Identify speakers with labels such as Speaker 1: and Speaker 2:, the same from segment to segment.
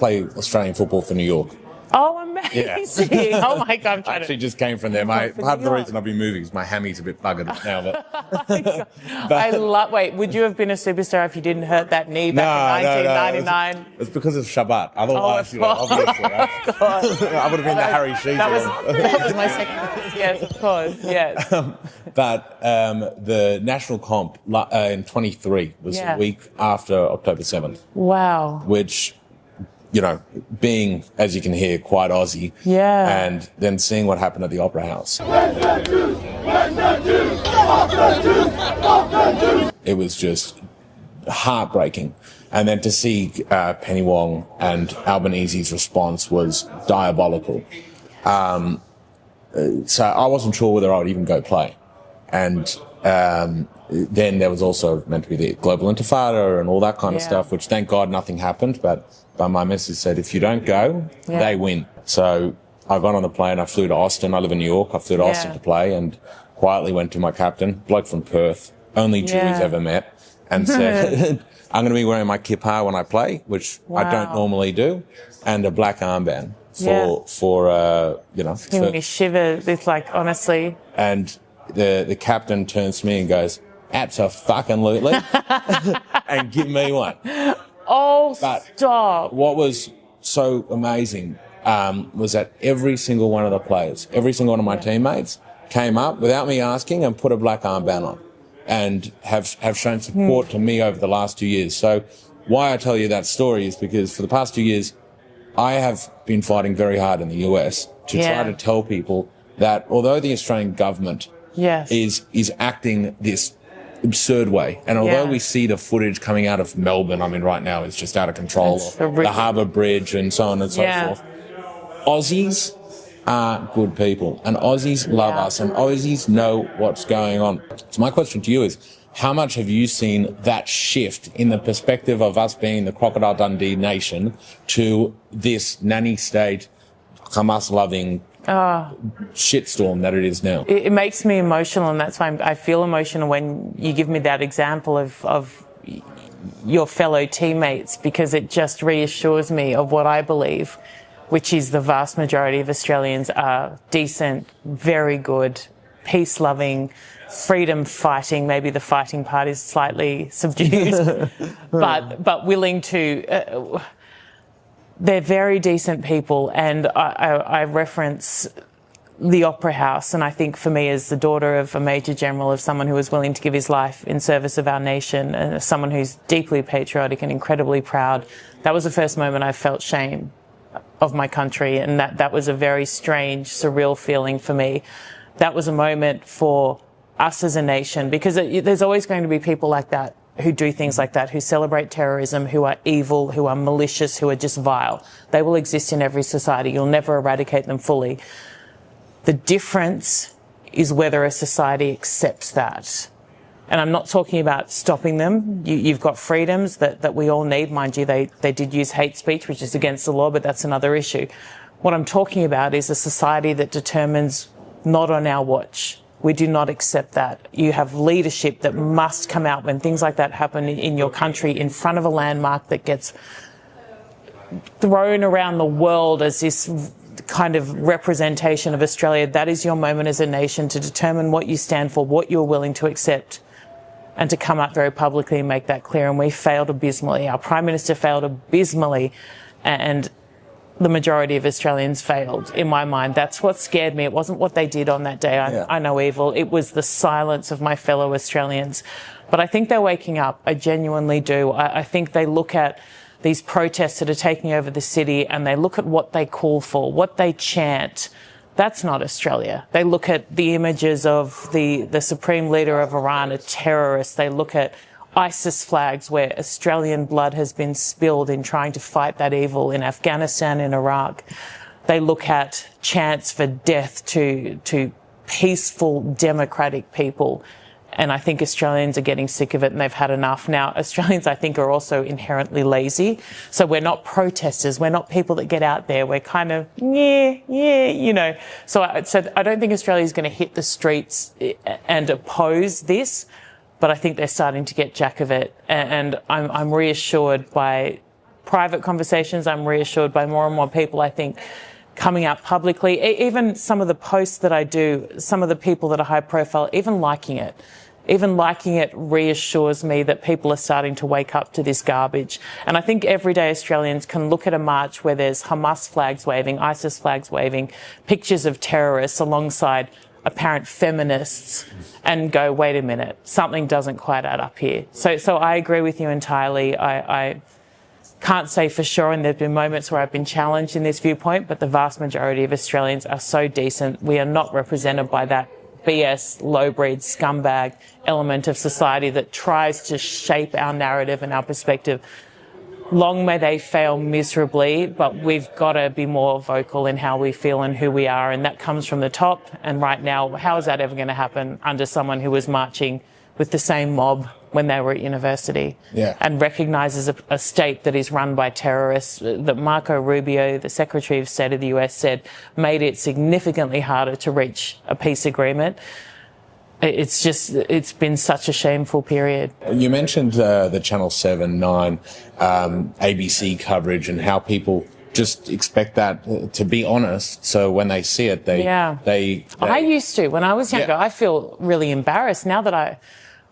Speaker 1: play Australian football for New York.
Speaker 2: Oh, amazing. Yeah. Oh, my God.
Speaker 1: I actually just came from there. Part of the reason I'll be moving is my hammy's a bit buggered now.
Speaker 2: Wait, would you have been a superstar if you didn't hurt that knee back in 1999?
Speaker 1: No. It's because of Shabbat. Otherwise, obviously. I would have been the Harry Sheehan.
Speaker 2: That was my second. Yes, of course. Yes.
Speaker 1: But the national comp in 23 was the week after October 7th.
Speaker 2: Wow.
Speaker 1: Which, being, as you can hear, quite Aussie.
Speaker 2: Yeah.
Speaker 1: And then seeing what happened at the Opera House. It was just heartbreaking. And then to see Penny Wong and Albanese's response was diabolical. So I wasn't sure whether I would even go play. And then there was also meant to be the global intifada and all that kind of stuff, which thank God nothing happened. But my message said, if you don't go, they win. So I got on the plane. I flew to Austin. I live in New York. I flew to Austin to play and quietly went to my captain, bloke from Perth, only Jew he's ever met, and said, I'm going to be wearing my kippah when I play, which I don't normally do, and a black armband for
Speaker 2: Giving me shivers. It's like, honestly.
Speaker 1: And the captain turns to me and goes, abso-fucking-lutely, and give me one.
Speaker 2: Oh, stop.
Speaker 1: What was so amazing was that every single one of the players, every single one of my teammates came up without me asking and put a black armband on and have shown support to me over the last 2 years. So why I tell you that story is because for the past 2 years, I have been fighting very hard in the US to try to tell people that although the Australian government is acting this absurd way, and although we see the footage coming out of Melbourne, I mean, right now it's just out of control, the Harbour Bridge and so on and so forth. Aussies are good people, and Aussies love us, and Aussies know what's going on. So my question to you is, how much have you seen that shift in the perspective of us being the Crocodile Dundee nation to this nanny state, Hamas-loving shitstorm that it is now?
Speaker 2: It makes me emotional, and that's why I feel emotional when you give me that example of your fellow teammates, because it just reassures me of what I believe, which is the vast majority of Australians are decent, very good, peace-loving, freedom-fighting. Maybe the fighting part is slightly subdued, but willing to... they're very decent people, and I reference the Opera House, and I think for me, as the daughter of a Major General, of someone who was willing to give his life in service of our nation, and someone who's deeply patriotic and incredibly proud, that was the first moment I felt shame of my country, and that was a very strange, surreal feeling for me. That was a moment for us as a nation, because there's always going to be people like that who do things like that, who celebrate terrorism, who are evil, who are malicious, who are just vile. They will exist in every society. You'll never eradicate them fully. The difference is whether a society accepts that. And I'm not talking about stopping them. You've got freedoms that we all need. Mind you, they did use hate speech, which is against the law, but that's another issue. What I'm talking about is a society that determines not on our watch. We do not accept that. You have leadership that must come out when things like that happen in your country, in front of a landmark that gets thrown around the world as this kind of representation of Australia. That is your moment as a nation to determine what you stand for, what you're willing to accept, and to come out very publicly and make that clear. And we failed abysmally. Our Prime Minister failed abysmally, and the majority of Australians failed, in my mind. That's what scared me. It wasn't what they did on that day. I know evil. It was the silence of my fellow Australians. But I think they're waking up. I genuinely do. I think they look at these protests that are taking over the city, and they look at what they call for, what they chant. That's not Australia. They look at the images of the supreme leader of Iran, a terrorist. They look at ISIS flags where Australian blood has been spilled in trying to fight that evil in Afghanistan and Iraq. They look at chants for death to peaceful, democratic people. And I think Australians are getting sick of it, and they've had enough. Now, Australians, I think, are also inherently lazy. So we're not protesters. We're not people that get out there. We're kind of, you know. So I don't think Australia is going to hit the streets and oppose this, but I think they're starting to get jack of it. And I'm reassured by private conversations, I'm reassured by more and more people, I think, coming out publicly. Even some of the posts that I do, some of the people that are high profile, even liking it reassures me that people are starting to wake up to this garbage. And I think everyday Australians can look at a march where there's Hamas flags waving, ISIS flags waving, pictures of terrorists alongside apparent feminists, and go, wait a minute, something doesn't quite add up here. So I agree with you entirely. I can't say for sure, and there have been moments where I've been challenged in this viewpoint, but the vast majority of Australians are so decent. We are not represented by that BS, low-breed, scumbag element of society that tries to shape our narrative and our perspective. Long may they fail miserably, but we've got to be more vocal in how we feel and who we are, and that comes from the top. And right now, how is that ever going to happen under someone who was marching with the same mob when they were at university, and recognises a state that is run by terrorists, that Marco Rubio, the Secretary of State of the US, said made it significantly harder to reach a peace agreement. It's been such a shameful period.
Speaker 1: You mentioned the Channel 7, 9, ABC coverage, and how people just expect that to be honest. So when they see it, they
Speaker 2: I used to, when I was younger, I feel really embarrassed now that I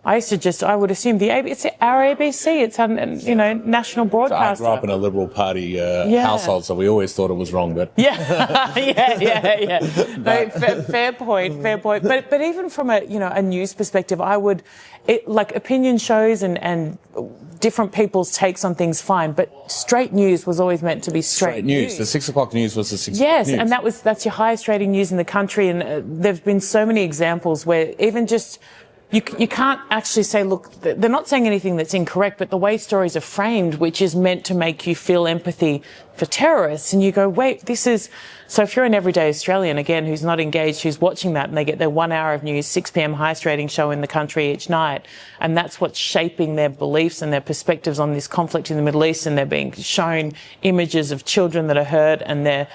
Speaker 2: would assume it's our ABC, it's our, national broadcaster.
Speaker 1: So I grew up in a Liberal Party household, so we always thought it was wrong, but...
Speaker 2: Yeah. No, fair point. But even from a news perspective, opinion shows and different people's takes on things, fine, but straight news was always meant to be straight news.
Speaker 1: The 6 o'clock news was the 6 o'clock news.
Speaker 2: Yes, and that's your highest rating news in the country, and there've been so many examples where even just... You can't actually say, look, they're not saying anything that's incorrect, but the way stories are framed, which is meant to make you feel empathy for terrorists, and you go, wait, this is... So if you're an everyday Australian, again, who's not engaged, who's watching that, and they get their 1 hour of news, 6 p.m. highest rating show in the country each night, and that's what's shaping their beliefs and their perspectives on this conflict in the Middle East, and they're being shown images of children that are hurt, and they're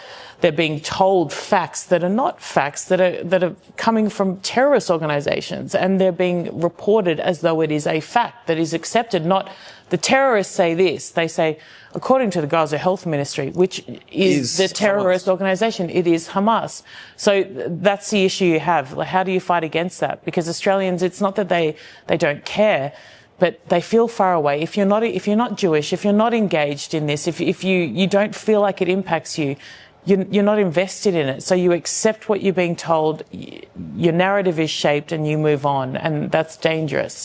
Speaker 2: being told facts that are not facts, that are coming from terrorist organisations, and they're being reported as though it is a fact that is accepted. Not the terrorists say this; they say, according to the Gaza Health Ministry, which is the terrorist organisation, it is Hamas. So that's the issue you have. How do you fight against that? Because Australians, it's not that they don't care, but they feel far away. If you're not Jewish, if you're not engaged in this, if you don't feel like it impacts you, you're not invested in it. So you accept what you're being told, your narrative is shaped, and you move on, and that's dangerous.